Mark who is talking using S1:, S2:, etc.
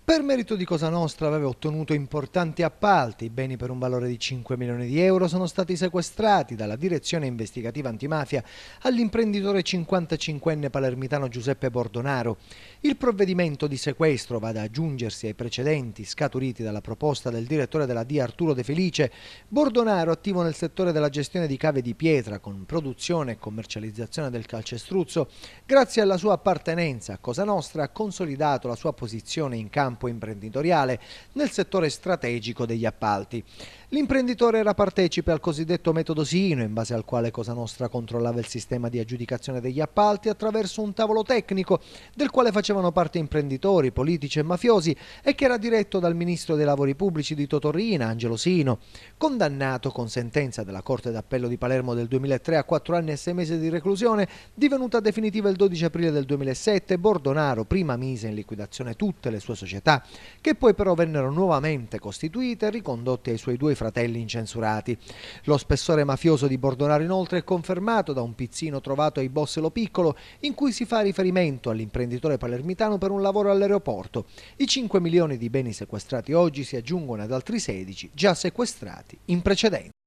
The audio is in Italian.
S1: Per merito di Cosa Nostra aveva ottenuto importanti appalti, i beni per un valore di 5 milioni di euro sono stati sequestrati dalla direzione investigativa antimafia all'imprenditore 55enne palermitano Giuseppe Bordonaro. Il provvedimento di sequestro va ad aggiungersi ai precedenti scaturiti dalla proposta del direttore della DIA Arturo De Felice. Bordonaro, attivo nel settore della gestione di cave di pietra con produzione e commercializzazione del calcestruzzo, grazie alla sua appartenenza a Cosa Nostra ha consolidato la sua posizione in campo imprenditoriale nel settore strategico degli appalti. L'imprenditore era partecipe al cosiddetto metodo Sino, in base al quale Cosa Nostra controllava il sistema di aggiudicazione degli appalti attraverso un tavolo tecnico del quale facevano parte imprenditori, politici e mafiosi e che era diretto dal ministro dei lavori pubblici di Totorrina, Angelo Sino. Condannato con sentenza della Corte d'Appello di Palermo del 2003 a 4 anni e 6 mesi di reclusione, divenuta definitiva il 12 aprile del 2007, Bordonaro prima mise in liquidazione tutte le sue società, che poi però vennero nuovamente costituite e ricondotte ai suoi due fratelli incensurati. Lo spessore mafioso di Bordonaro inoltre è confermato da un pizzino trovato ai Bosselo Piccolo, in cui si fa riferimento all'imprenditore palermitano per un lavoro all'aeroporto. I 5 milioni di beni sequestrati oggi si aggiungono ad altri 16 già sequestrati in precedenza.